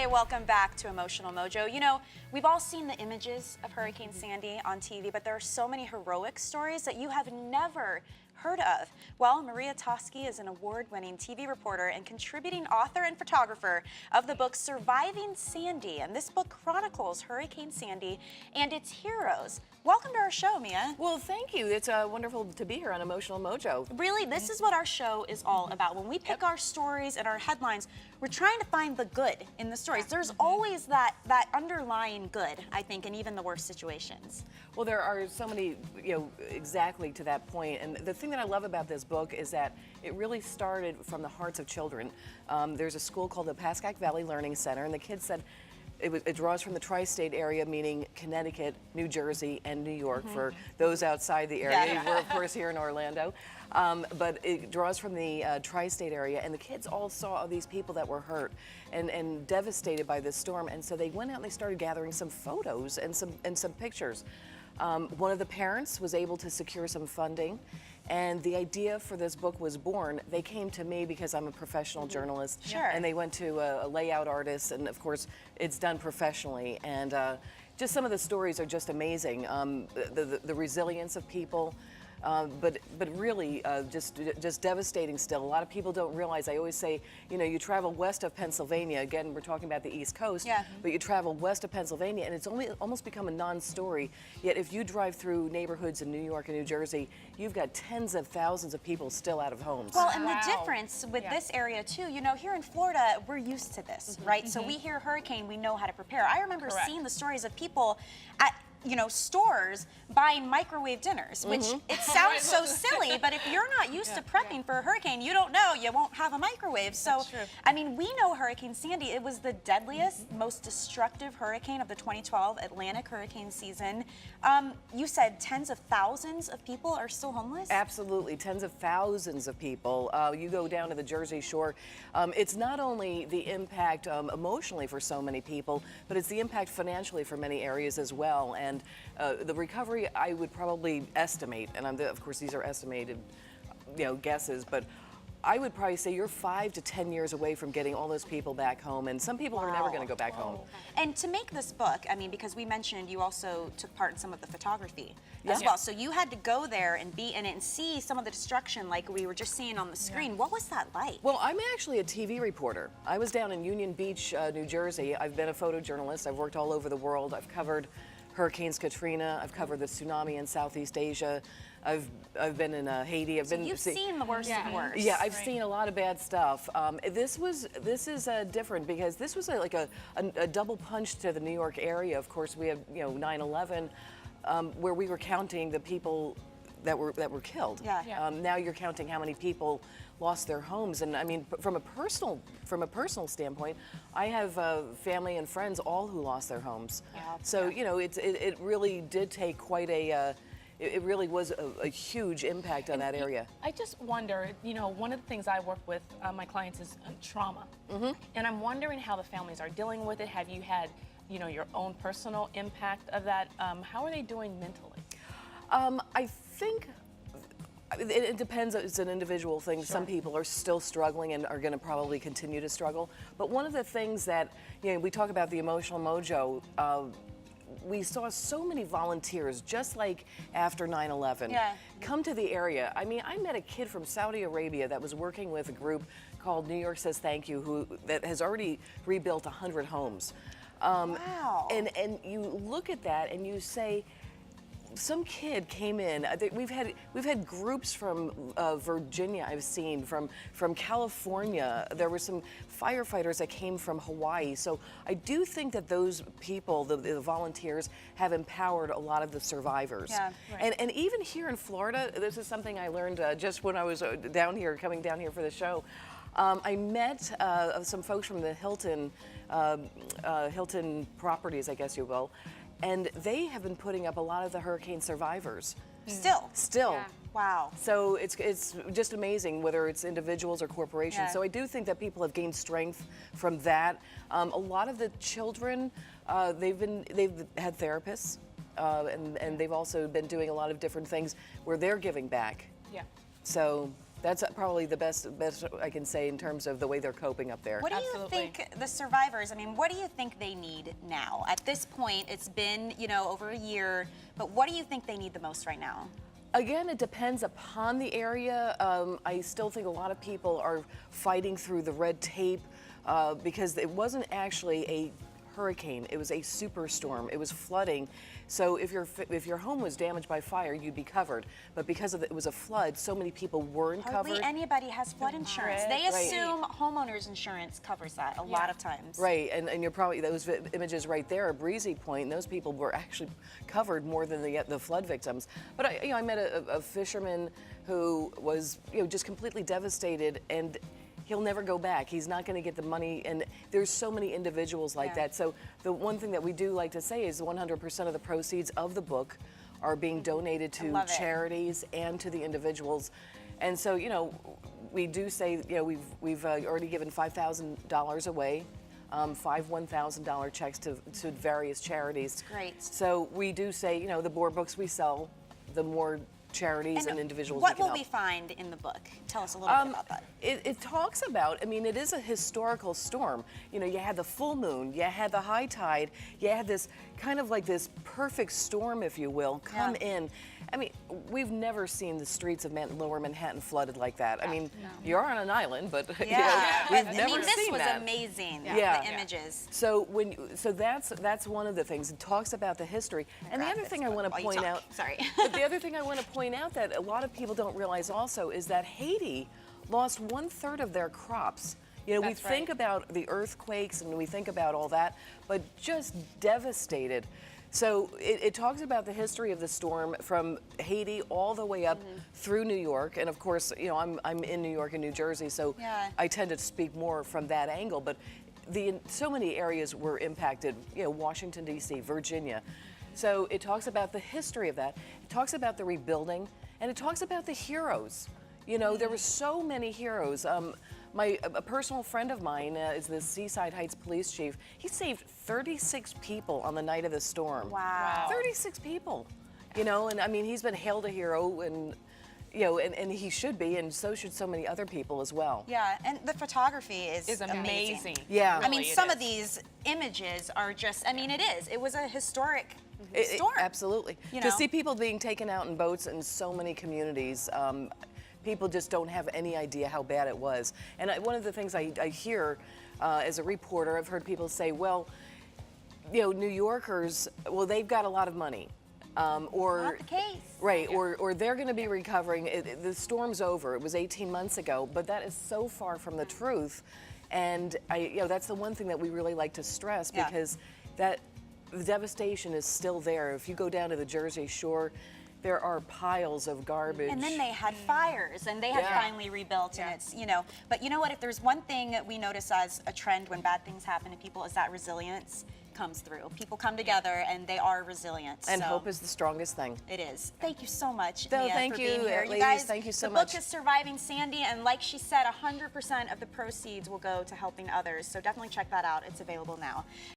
Hi, welcome back to Emotional Mojo. You know, we've all seen the images of Hurricane Sandy on TV, but there are so many heroic stories that you have never heard of. Well, Maria Toski is an award-winning TV reporter and contributing author and photographer of the book Surviving Sandy, and this book chronicles Hurricane Sandy and its heroes. Welcome to our show, Mia. Well, thank you. It's wonderful to be here on Emotional Mojo. Really, this is what our show is all about. When we pick our stories and our headlines, we're trying to find the good in the stories. There's always that underlying good, I think, in even the worst situations. Well, there are so many, exactly to that point. And the thing that I love about this book is that it really started from the hearts of children. There's a school called the Pascack Valley Learning Center, and the kids said, it draws from the tri-state area, meaning Connecticut, New Jersey, and New York for those outside the area. Yeah. We're, of course, here in Orlando. But it draws from the tri-state area, and the kids all saw all these people that were hurt and devastated by this storm, and so they went out and they started gathering some photos and some pictures. One of the parents was able to secure some funding, and the idea for this book was born. They came to me because I'm a professional journalist, Sure. and they went to a layout artist, and of course it's done professionally, and just some of the stories are just amazing. The resilience of people. But really just devastating still. A lot of people don't realize, I always say, you travel west of Pennsylvania, again, we're talking about the East Coast, but you travel west of Pennsylvania and it's almost become a non-story. Yet if you drive through neighborhoods in New York and New Jersey, you've got tens of thousands of people still out of homes. Well, and the difference with this area too, here in Florida, we're used to this, right? So we hear hurricane, we know how to prepare. I remember seeing the stories of people at stores buying microwave dinners, which it sounds so silly, but if you're not used to prepping for a hurricane, you don't know you won't have a microwave. So, I mean, we know Hurricane Sandy, it was the deadliest, most destructive hurricane of the 2012 Atlantic hurricane season. You said tens of thousands of people are still homeless? Absolutely, tens of thousands of people. You go down to the Jersey Shore, it's not only the impact emotionally for so many people, but it's the impact financially for many areas as well. And the recovery, I would probably estimate, and of course these are estimated, guesses, but I would probably say you're 5 to 10 years away from getting all those people back home, and some people are never going to go back home. And to make this book, I mean, because we mentioned you also took part in some of the photography as well, so you had to go there and be in it and see some of the destruction like we were just seeing on the screen. What was that like? Well, I'm actually a TV reporter. I was down in Union Beach, New Jersey. I've been a photojournalist. I've worked all over the world. I've covered Hurricanes Katrina. I've covered the tsunamin in Southeast Asia. I've been in Haiti. You've seen the worst of the worst. Yeah, I've seen a lot of bad stuff. This is different because this was like a double punch to the New York area. Of course, we have 9/11, where we were counting the people that were killed. Now you're counting how many people lost their homes, and I mean, from a personal standpoint, I have family and friends all who lost their homes. So it really did take quite a. It really was a huge impact on that area. I just wonder, one of the things I work with my clients is trauma, and I'm wondering how the families are dealing with it. Have you had, your own personal impact of that? How are they doing mentally? I think it depends. It's an individual thing. Sure. Some people are still struggling and are going to probably continue to struggle. But one of the things that, we talk about the Emotional Mojo, we saw so many volunteers, just like after 9/11, come to the area. I mean, I met a kid from Saudi Arabia that was working with a group called New York Says Thank You, that has already rebuilt 100 homes. Wow. And you look at that and you say, some kid came in. We've had groups from Virginia. I've seen from California. There were some firefighters that came from Hawaii. So I do think that those people, the volunteers, have empowered a lot of the survivors. And even here in Florida, this is something I learned just when I was coming down here for the show. I met some folks from the Hilton properties, I guess you will. And they have been putting up a lot of the hurricane survivors. Still? Yeah. Wow. So it's just amazing, whether it's individuals or corporations. So I do think that people have gained strength from that. A lot of the children, they've had therapists, and they've also been doing a lot of different things where they're giving back. So That's probably the best I can say in terms of the way they're coping up there. What do you Absolutely. think the survivors, I mean, what do you think they need now? At this point, it's been, you know, over a year, but what do you think they need the most right now? Again, it depends upon the area. I still think a lot of people are fighting through the red tape because it wasn't actually a hurricane. It was a superstorm. It was flooding. So if your home was damaged by fire, you'd be covered. But because it was a flood, so many people weren't Hardly covered. anybody has flood insurance. They Right. assume homeowners insurance covers that a lot of times. Right, and you're probably, those images right there are Breezy Point, and those people were actually covered more than the flood victims. But I met a fisherman who was just completely devastated, and he'll never go back. He's not going to get the money, and there's so many individuals like that. So the one thing that we do like to say is 100% of the proceeds of the book are being donated to love it. charities and to the individuals. And so, we do say, we've already given $5,000 away, 5 $1,000 checks to various charities. Great. So we do say, the more books we sell, the more charities and individuals What we can will help. we find in the book? Tell us a little bit about that. It talks about, it is a historical storm. You had the full moon, you had the high tide, you had this kind of like this perfect storm, if you will, come in. We've never seen the streets of Lower Manhattan flooded like that. You're on an island, but Yeah, we've but, never this seen was that. amazing. Yeah. The images. So that's one of the things. It talks about the history. And the grab other this thing I book want to while you point talk. out, Sorry. but the other thing I want to point out that a lot of people don't realize also is that Haiti lost 1/3 of their crops. We That's think right. about the earthquakes and we think about all that, but just devastated. So it talks about the history of the storm from Haiti all the way up through New York, and of course, I'm in New York and New Jersey, so Yeah. I tend to speak more from that angle. But so many areas were impacted. Washington D.C., Virginia. So it talks about the history of that. It talks about the rebuilding, and it talks about the heroes. There were so many heroes. A personal friend of mine is the Seaside Heights police chief. He saved 36 people on the night of the storm. Wow. 36 people. And he's been hailed a hero, and and he should be, and so should so many other people as well. Yeah, and the photography is amazing. Yeah. Really, some it of is. these images are just, it is. It was a historic It- storm. absolutely. To see people being taken out in boats in so many communities, people just don't have any idea how bad it was. And one of the things I hear as a reporter, I've heard people say, well, New Yorkers, well, they've got a lot of money. Or Not the case. Right, or they're going to be recovering. The storm's over. It was 18 months ago, but that is so far from the truth. And that's the one thing that we really like to stress, Yeah. because the devastation is still there. If you go down to the Jersey Shore, there are piles of garbage. And then they had fires, and they had Yeah. finally rebuilt, and it's, But you know what? If there's one thing that we notice as a trend when bad things happen to people, is that resilience comes through. People come together, and they are resilient. And so hope is the strongest thing. It is. Thank you so much, No, Mia, thank for you, being here. ladies. You guys, Thank you so the much. book is Surviving Sandy, and like she said, 100% of the proceeds will go to helping others. So definitely check that out. It's available now.